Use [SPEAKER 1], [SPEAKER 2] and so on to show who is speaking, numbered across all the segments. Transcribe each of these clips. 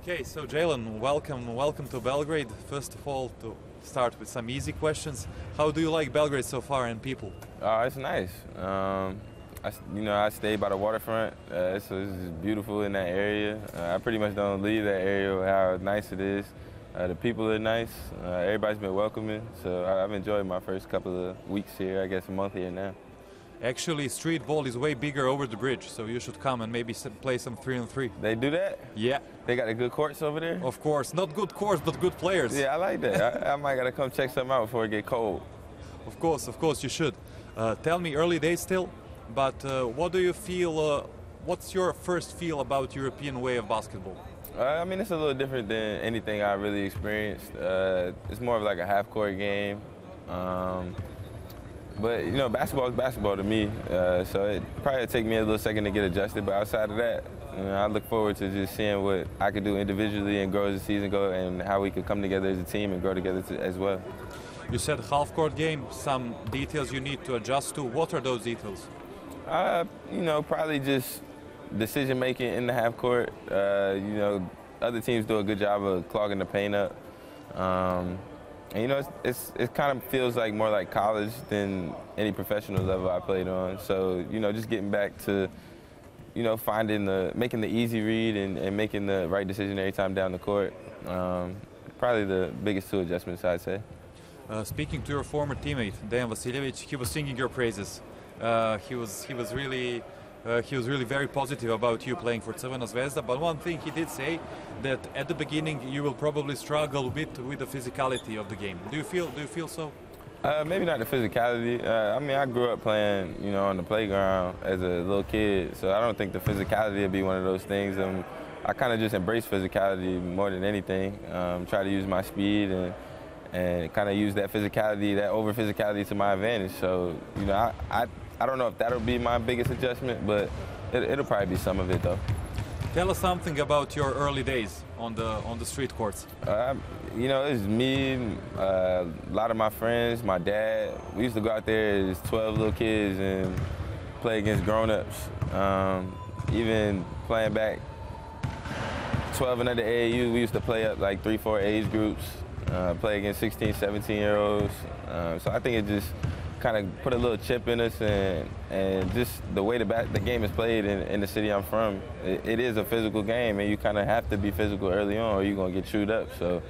[SPEAKER 1] Okay, so Džejlen, welcome to Belgrade. First of all, to start with some easy questions. How do you like Belgrade so far and people?
[SPEAKER 2] It's nice. I stayed by the waterfront. It's beautiful in that area. I pretty much don't leave that area with how nice it is. The people are nice. Everybody's been welcoming. So I've enjoyed my first couple of weeks here, I guess a month here now.
[SPEAKER 1] Actually, street ball is way bigger over the bridge, so you should come and maybe play some 3-on-3.
[SPEAKER 2] They do that?
[SPEAKER 1] Yeah.
[SPEAKER 2] They got the good courts over there?
[SPEAKER 1] Of course. Not good courts, but good players.
[SPEAKER 2] Yeah, I like that. I might got to come check something out before it get cold.
[SPEAKER 1] Of course you should. Tell me, early days still, but what do you feel, what's your first feel about European way of basketball?
[SPEAKER 2] I mean, it's a little different than anything I really experienced. It's more of like a half-court game. But, you know, basketball is basketball to me, so it probably take me a little second to get adjusted. But outside of that, I look forward to just seeing what I could do individually and grow as the season goes, and how we could come together as a team and grow together as well.
[SPEAKER 1] You said half-court game, some details you need to adjust to. What are those details?
[SPEAKER 2] You know, probably just decision-making in the half-court. You know, other teams do a good job of clogging the paint up. And, you know, it kind of feels like more like college than any professional level I played on. So, you know, just getting back to, you know, making the easy read and making the right decision every time down the court. Probably the biggest two adjustments, I'd say.
[SPEAKER 1] Speaking to your former teammate, Dejan Vasiljevic, he was singing your praises. He was really very positive about you playing for Crvena Zvezda, but one thing he did say, that at the beginning you will probably struggle a bit with the physicality of the game. Do you feel so?
[SPEAKER 2] Maybe not the physicality. I mean, I grew up playing, you know, on the playground as a little kid, so I don't think the physicality would be one of those things. I kind of just embrace physicality more than anything. Try to use my speed and kind of use that physicality, that over physicality to my advantage. So, you know, I don't know if that'll be my biggest adjustment, but it'll probably be some of it though.
[SPEAKER 1] Tell us something about your early days on the street courts.
[SPEAKER 2] You know, it's me, a lot of my friends, my dad. We used to go out there as 12 little kids and play against grown-ups. Even playing back 12 and under AAU, we used to play up like 3-4 age groups, play against 16, 17-year-olds. So I think it just kind of put a little chip in us, and just the way the game is played in the city I'm from, it is a physical game, and you kind of have to be physical early on or you're going to get chewed up. So,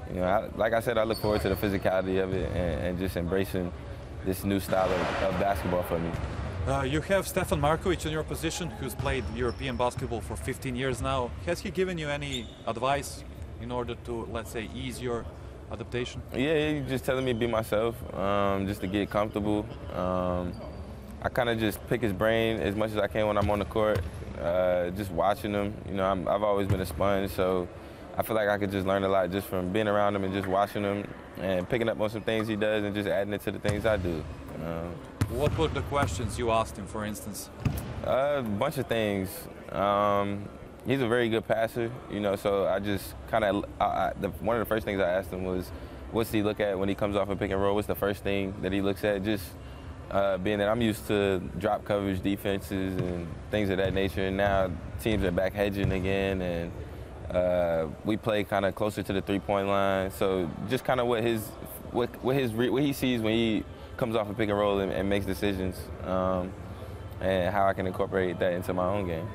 [SPEAKER 2] you know, like I said, I look forward to the physicality of it and just embracing this new style of basketball for me.
[SPEAKER 1] You have Stefan Markovic in your position, who's played European basketball for 15 years now. Has he given you any advice in order to, let's say, ease your adaptation? Yeah,
[SPEAKER 2] he's just telling me to be myself, just to get comfortable. I kind of just pick his brain as much as I can when I'm on the court, just watching him. You know, I've always been a sponge, so I feel like I could just learn a lot just from being around him and just watching him and picking up on some things he does and just adding it to the things I do.
[SPEAKER 1] What were the questions you asked him, for instance?
[SPEAKER 2] A bunch of things. He's a very good passer, you know, so I just kind of, one of the first things I asked him was, what's he look at when he comes off a pick and roll? What's the first thing that he looks at? Just being that I'm used to drop coverage defenses and things of that nature, and now teams are back hedging again, and we play kind of closer to the three-point line. So just kind of what he sees when he comes off a pick and roll and makes decisions, and how I can incorporate that into my own game.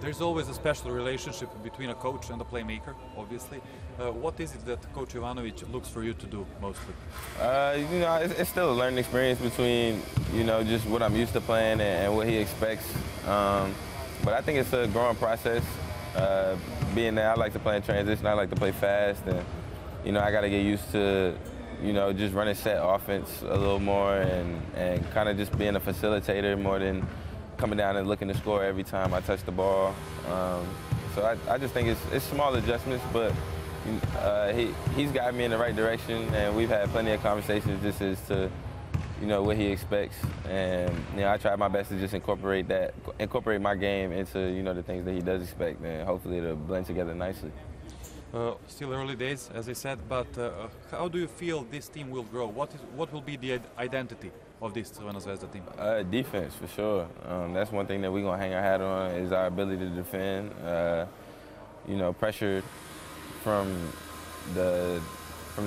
[SPEAKER 1] There's always a special relationship between a coach and a playmaker, obviously. What is it that Coach Ivanovich looks for you to do mostly?
[SPEAKER 2] You know, it's still a learning experience between, you know, just what I'm used to playing and what he expects. But I think it's a growing process. Being that I like to play in transition, I like to play fast, and, you know, I got to get used to, you know, just running set offense a little more and kind of just being a facilitator more than coming down and looking to score every time I touch the ball. So I just think it's small adjustments, but he's got me in the right direction, and we've had plenty of conversations just as to, you know, what he expects. And, you know, I try my best to just incorporate my game into, you know, the things that he does expect, and hopefully it'll blend together nicely.
[SPEAKER 1] Still early days, as I said, but how do you feel this team will grow? What will be the identity of this Crvena Zvezda team?
[SPEAKER 2] Defense, for sure. That's one thing that we're going to hang our hat on, is our ability to defend. you know, pressure from the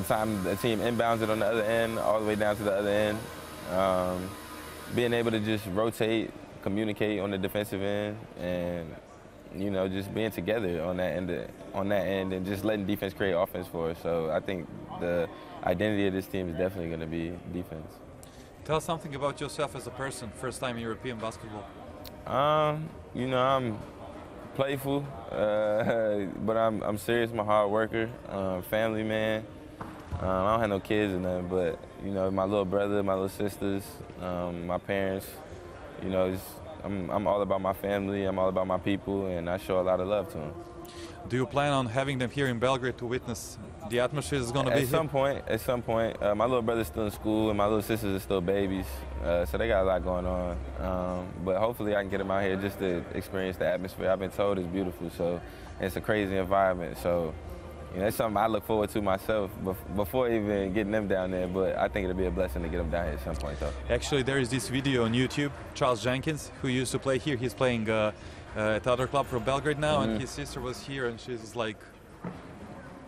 [SPEAKER 2] time the team inbounds it on the other end all the way down to the other end. Being able to just rotate, communicate on the defensive end, and you know, just being together on that end, and just letting defense create offense for us. So I think the identity of this team is definitely going to be defense.
[SPEAKER 1] Tell us something about yourself as a person. First time in European basketball.
[SPEAKER 2] You know, I'm playful, but I'm serious. I'm a hard worker, family man. I don't have no kids or nothing, but you know, my little brother, my little sisters, my parents. You know, I'm all about my family. I'm all about my people, and I show a lot of love to them.
[SPEAKER 1] Do you plan on having them here in Belgrade to witness the atmosphere is going to be here?
[SPEAKER 2] At some point. My little brother's still in school, and my little sisters are still babies, so they got a lot going on. But hopefully I can get them out here just to experience the atmosphere. I've been told it's beautiful, so it's a crazy environment. So, you know, it's something I look forward to myself before even getting them down there, but I think it'll be a blessing to get them down here at some point, though.
[SPEAKER 1] Actually, there is this video on YouTube. Charles Jenkins, who used to play here, he's playing at other club from Belgrade now, and his sister was here, and she's like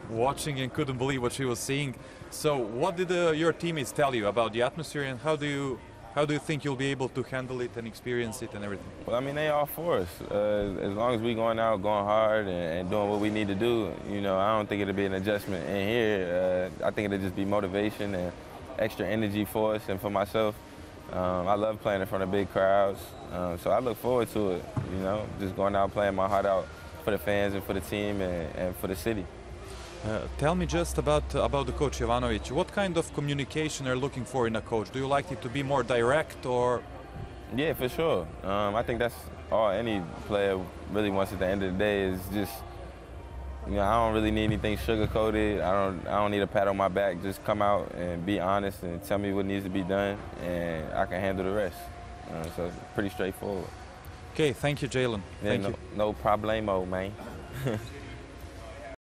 [SPEAKER 1] watching and couldn't believe what she was seeing. So what did your teammates tell you about the atmosphere, and how do you think you'll be able to handle it and experience it and everything?
[SPEAKER 2] Well, I mean, they all for us. As long as we going out, going hard, and doing what we need to do, you know, I don't think it'll be an adjustment in here. I think it'll just be motivation and extra energy for us and for myself. I love playing in front of big crowds, so I look forward to it, you know, just going out playing my heart out for the fans and for the team and for the city.
[SPEAKER 1] Tell me just about the Coach Ivanovich. What kind of communication are you looking for in a coach? Do you like it to be more direct, or?
[SPEAKER 2] Yeah, for sure. I think that's all any player really wants at the end of the day is just, you know, I don't really need anything sugar-coated. I don't need a pat on my back. Just come out and be honest and tell me what needs to be done, and I can handle the rest. So it's pretty straightforward.
[SPEAKER 1] Okay, thank you, Džejlen.
[SPEAKER 2] Yeah, no problemo, man.